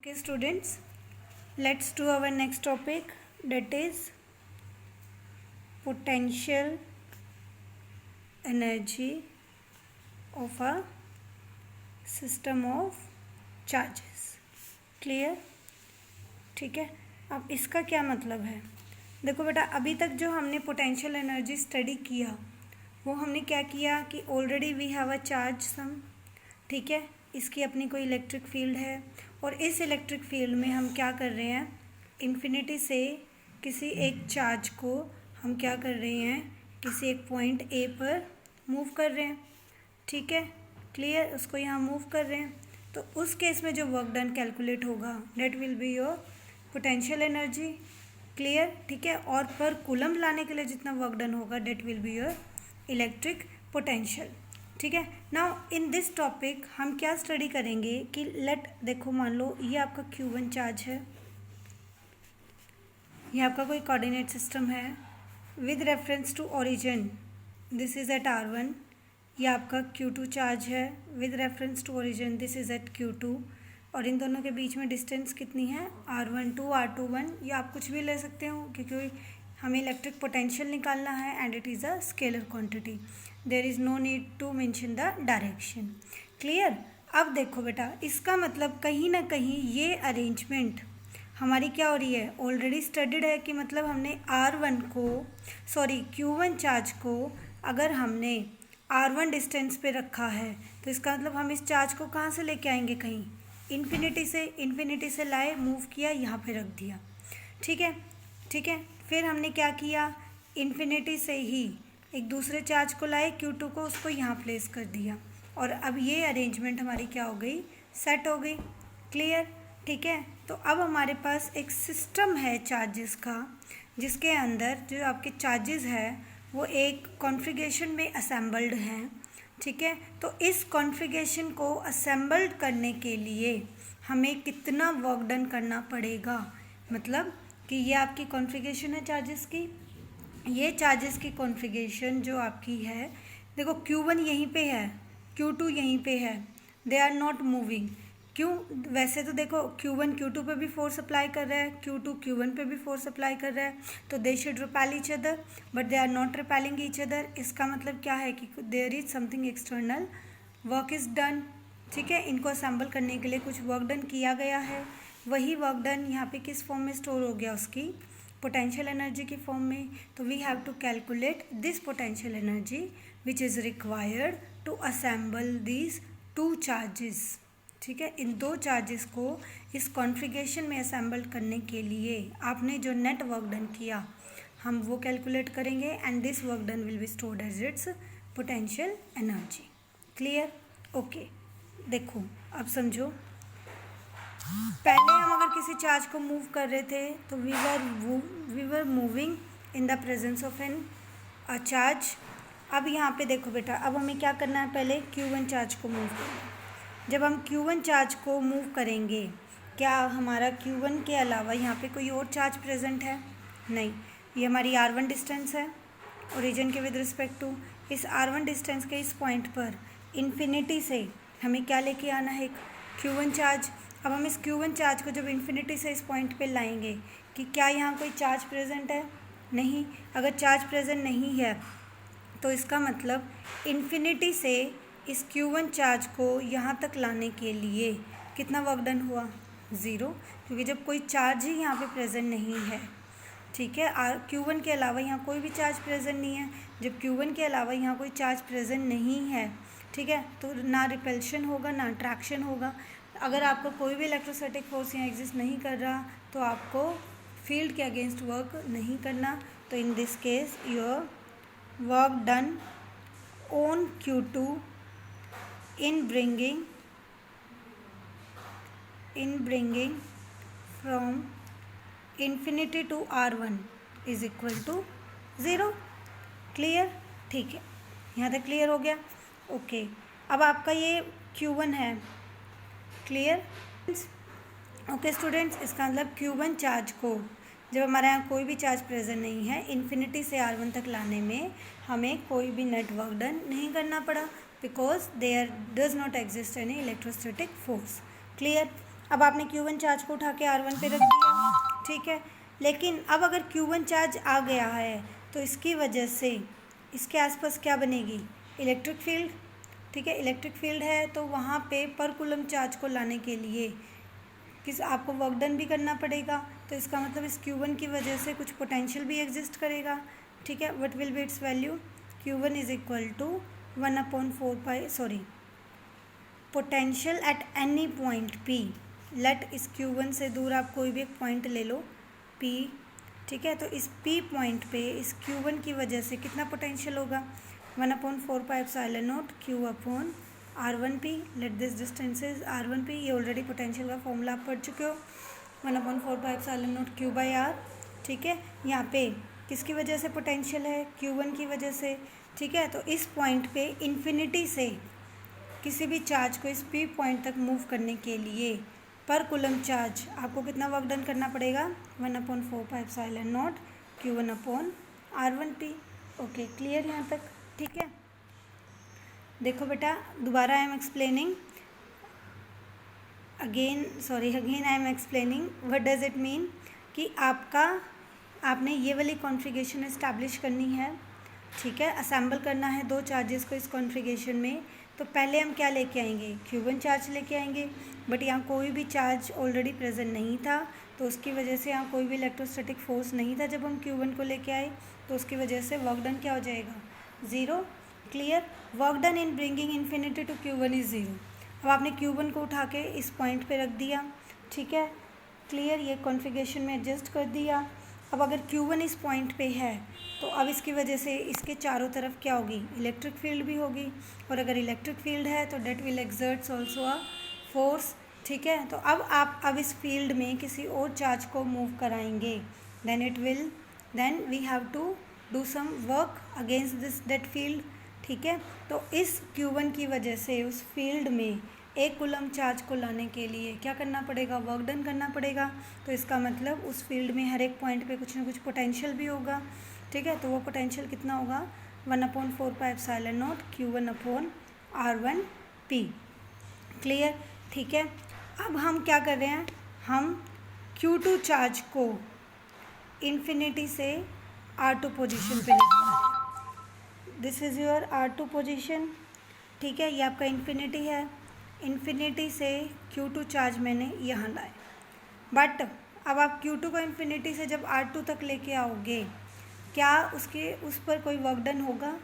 Okay, students, let's do our next topic, that is potential energy of a system of charges. Clear? ठीक है. अब इसका क्या मतलब है? देखो बेटा, अभी तक जो हमने पोटेंशियल एनर्जी स्टडी किया वो हमने क्या किया कि already we have a charge sum. ठीक है, इसकी अपनी कोई इलेक्ट्रिक फील्ड है और इस इलेक्ट्रिक फील्ड में हम क्या कर रहे हैं, इन्फिनिटी से किसी एक चार्ज को हम क्या कर रहे हैं, किसी एक पॉइंट ए पर मूव कर रहे हैं. ठीक है, क्लियर. उसको यहाँ मूव कर रहे हैं तो उस केस में जो वर्क डन कैलकुलेट होगा that will be your potential energy. Clear. ठीक है, और पर कूलम लाने के लिए जितना वर्क डन होगा that will be your electric potential. ठीक है. नाउ इन दिस टॉपिक हम क्या स्टडी करेंगे कि देखो मान लो ये आपका Q1 चार्ज है, ये आपका कोई कोऑर्डिनेट सिस्टम है with reference to origin, this is at R1. ये आपका Q2 चार्ज है with reference to origin, this is at Q2. और इन दोनों के बीच में डिस्टेंस कितनी है, R12 R21. ये आप कुछ भी ले सकते हो क्योंकि हमें इलेक्ट्रिक पोटेंशियल निकालना है and it is a scalar quantity. There is no need to mention the direction. Clear. अब देखो बेटा, इसका मतलब कहीं ना कहीं ये अरेंजमेंट हमारी क्या हो रही है, ऑलरेडी स्टडीड है कि मतलब हमने Q1 चार्ज को अगर हमने R1 डिस्टेंस पे रखा है तो इसका मतलब हम इस चार्ज को कहाँ से लेके आएंगे, कहीं इन्फिनिटी से लाए, मूव किया, यहाँ पे रख दिया. ठीक है. ठीक है, फिर हमने क्या किया, इन्फिनिटी से ही एक दूसरे चार्ज को लाए Q2 को, उसको यहाँ प्लेस कर दिया और अब ये अरेंजमेंट हमारी क्या हो गई, सेट हो गई. क्लियर. ठीक है, तो अब हमारे पास एक सिस्टम है चार्जेस का जिसके अंदर जो आपके चार्जेस है वो एक कॉन्फ़िगरेशन में असेंबल्ड हैं. ठीक है, तो इस कॉन्फ़िगरेशन को असेंबल्ड करने के लिए हमें कितना वर्क डन करना पड़ेगा, मतलब कि ये आपकी कॉन्फ़िगरेशन है चार्जेस की. ये चार्जेस की कॉन्फ़िगरेशन जो आपकी है, देखो Q1 यहीं पे है, Q2 यहीं पे है, दे आर नॉट मूविंग. क्यों? वैसे तो देखो Q1 Q2 पे भी फोर्स अप्लाई कर रहा है, Q2 Q1 पे भी फोर्स अप्लाई कर रहा है, तो they should repel each other but they are not repelling each other. इसका मतलब क्या है कि there is something external work is done. ठीक है, इनको असेंबल करने के लिए कुछ वर्क डन किया गया है. वही वर्क डन यहाँ पे किस फॉर्म में स्टोर हो गया, उसकी पोटेंशियल एनर्जी की फॉर्म में. तो we have to calculate this potential energy which is required to assemble these two charges. ठीक है, इन दो चार्जेस को इस कॉन्फ़िगरेशन में असेंबल करने के लिए आपने जो नेट वर्क डन किया हम वो कैलकुलेट करेंगे and this work done will be stored as its potential energy. Clear. Okay, देखो अब समझो, पहले हम अगर किसी चार्ज को मूव कर रहे थे तो we were moving in the presence of a charge. अब यहाँ पे देखो बेटा, अब हमें क्या करना है, पहले Q1 चार्ज को मूव करना है. जब हम Q1 चार्ज को मूव करेंगे, क्या हमारा Q1 के अलावा यहाँ पे कोई और चार्ज प्रेजेंट है, नहीं. ये हमारी R1 डिस्टेंस है ओरिजिन के विद रिस्पेक्ट टू. इस R1 डिस्टेंस के इस पॉइंट पर इन्फिनिटी से हमें क्या लेके आना है, एक Q1 चार्ज. अब हम इस Q1 चार्ज को जब इन्फिनिटी से इस पॉइंट पे लाएंगे कि क्या यहाँ कोई चार्ज प्रेजेंट है, नहीं. अगर चार्ज प्रेजेंट नहीं है तो इसका मतलब इन्फिनिटी से इस Q1 चार्ज को यहाँ तक लाने के लिए कितना वर्क डन हुआ, 0, क्योंकि जब कोई चार्ज ही यहाँ पे प्रेजेंट नहीं है. ठीक है, Q1 के अलावा यहाँ कोई भी चार्ज प्रेजेंट नहीं है. जब Q1 के अलावा यहाँ कोई चार्ज प्रेजेंट नहीं है, ठीक है, तो ना रिपल्शन होगा ना अट्रैक्शन होगा. अगर आपका कोई भी इलेक्ट्रोस्टैटिक फोर्स यहाँ एग्जिस्ट नहीं कर रहा तो आपको फील्ड के अगेंस्ट वर्क नहीं करना. तो in this case your work done on Q2 in bringing from infinity to R1 is equal to 0. Clear. ठीक है, यहाँ तक क्लियर हो गया. ओके, अब आपका ये Q1 है. क्लियर. ओके स्टूडेंट्स, इसका मतलब Q1 चार्ज को जब हमारे यहाँ कोई भी चार्ज प्रेजेंट नहीं है, इन्फिनिटी से R1 तक लाने में हमें कोई भी नेट वर्क डन नहीं करना पड़ा because there does not exist any electrostatic force. Clear. अब आपने Q1 चार्ज को उठा के R1 पे रख दिया, ठीक है। लेकिन अब अगर Q1 चार्ज आ गया है तो इसकी वजह से इसके आसपास क्या बनेगी, इलेक्ट्रिक फील्ड, ठीक है। इलेक्ट्रिक फील्ड है तो वहाँ पे पर कूलम चार्ज को लाने के लिए आपको वर्क डन भी करना पड़ेगा। तो इसका मतलब इस Q1 की वजह से कुछ पोटेंशियल भी एग्जिस्ट करेगा, ठीक है। What will be its value, Q1 is equal to 1/4 potential at any point P। Let us Q1 से दूर आप कोई भी एक पॉइंट ले लो P, ठीक है। तो इस P पॉइंट पे इस Q1 की वजह से कितना पोटेंशियल होगा, 1/4 Q/R1P। Let this distance is R1P। ये ऑलरेडी पोटेंशियल का फॉर्मूला आप पढ़ चुके हो, 1/4 Q/R, ठीक है। यहाँ पे किसकी वजह से पोटेंशियल है, Q1 की वजह से, ठीक है। तो इस पॉइंट पे इन्फिनिटी से किसी भी चार्ज को इस P पॉइंट तक मूव करने के लिए पर कूलम चार्ज आपको कितना वर्क डन करना पड़ेगा, 1/4 Q1/R1P। ओके, क्लियर यहाँ तक, ठीक है। देखो बेटा, दोबारा I am explaining again I am explaining what does it mean कि आपने ये वाली कॉन्फ़िगरेशन इस्टेब्लिश करनी है, ठीक है। असेंबल करना है दो चार्जेस को इस कॉन्फ़िगरेशन में। तो पहले हम क्या लेके आएंगे, Q1 चार्ज लेके आएंगे, बट यहाँ कोई भी चार्ज ऑलरेडी प्रेजेंट नहीं था, तो उसकी वजह से यहाँ कोई भी इलेक्ट्रोस्टैटिक फोर्स नहीं था जब हम Q1 को लेके आए, तो उसकी वजह से वर्क डन क्या हो जाएगा, 0। Clear, work done in bringing infinity to Q1 is 0। अब आपने Q1 को उठा के इस पॉइंट पे रख दिया, ठीक है। क्लियर, ये कॉन्फ़िगरेशन में एडजस्ट कर दिया। अब अगर Q1 इस पॉइंट पे है तो अब इसकी वजह से इसके चारों तरफ क्या होगी, इलेक्ट्रिक फील्ड भी होगी, और अगर इलेक्ट्रिक फील्ड है तो that will exerts also a force, ठीक है। तो अब इस फील्ड में किसी और चार्ज को मूव कराएंगे, then we have to do some work against this that field, ठीक है। तो इस Q1 की वजह से उस फील्ड में एक कूलम चार्ज को लाने के लिए क्या करना पड़ेगा, वर्क डन करना पड़ेगा। तो इसका मतलब उस फील्ड में हर एक पॉइंट पे कुछ ना कुछ पोटेंशियल भी होगा, ठीक है। तो वो पोटेंशियल कितना होगा, 1/4 Q1/R1P। क्लियर, ठीक है। अब हम क्या कर रहे हैं, हम Q2 चार्ज को इन्फिनिटी से R2 पोजीशन पे लेके आ रहे हैं। This is your R2 position, ठीक है। ये आपका इन्फिनिटी है, इन्फिनिटी से Q2 चार्ज मैंने यहाँ लाए, बट अब आप Q2 को इन्फिनिटी से जब R2 तक लेके आओगे, क्या उस पर कोई वर्क डन होगा,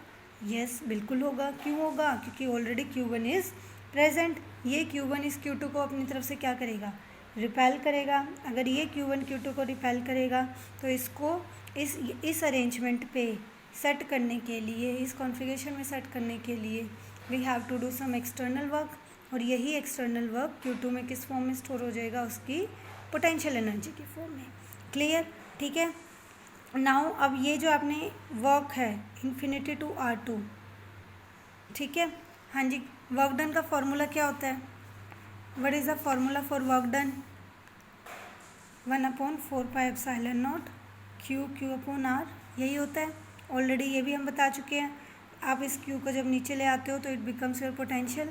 यस बिल्कुल होगा। क्यों होगा, क्योंकि ऑलरेडी Q1 इज़ प्रेजेंट। ये Q1 इस Q2 को अपनी तरफ से क्या करेगा, रिपेल करेगा। अगर ये Q1 Q2 को रिपेल करेगा तो इसको इस अरेंजमेंट पे सेट करने के लिए, इस कॉन्फ़िगरेशन में सेट करने के लिए we have to do some external work, और यही एक्सटर्नल वर्क Q2 में किस फॉर्म में स्टोर हो जाएगा, उसकी पोटेंशियल एनर्जी की फॉर्म में। क्लियर, ठीक है। नाउ अब ये जो आपने वर्क है इन्फिनिटी टू R2, ठीक है। हाँ जी, वर्क डन का फॉर्मूला क्या होता है, what is the formula for work done, 1/4 Q/R, यही होता है। ऑलरेडी ये भी हम बता चुके हैं। आप इस Q को जब नीचे ले आते हो तो इट बिकम्स योर पोटेंशियल।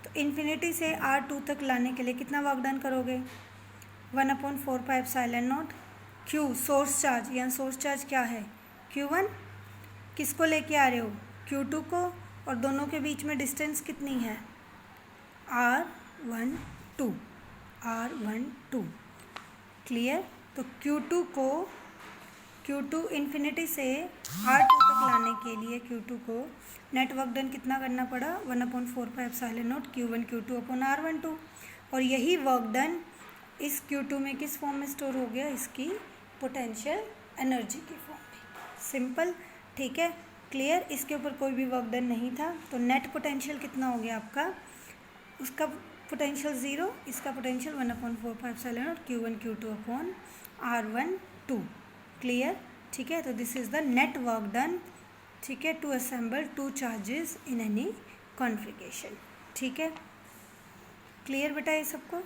तो इन्फिनिटी से R2 तक लाने के लिए कितना वर्क डन करोगे, 1/4 Q सोर्स चार्ज, यहाँ सोर्स चार्ज क्या है, Q1। किसको लेके आ रहे हो, Q2 को, और दोनों के बीच में डिस्टेंस कितनी है, R12। क्लियर, तो Q2 इन्फिनिटी से R2 तक लाने के लिए Q2 को नेट वर्क डन कितना करना पड़ा, 1/4 Q1 Q2/R12। और यही वर्क डन इस Q2 में किस फॉर्म में स्टोर हो गया, इसकी पोटेंशियल एनर्जी की फॉर्म में। सिंपल, ठीक है। क्लियर, इसके ऊपर कोई भी वर्क डन नहीं था, तो नेट पोटेंशियल कितना हो गया आपका, उसका पोटेंशियल 0, इसका पोटेंशियल 1/4 Q1 Q2/R12। क्लियर, ठीक है। तो this is the net work done, ठीक है, to assemble two charges in any configuration, ठीक है। क्लियर बेटा ये सबको।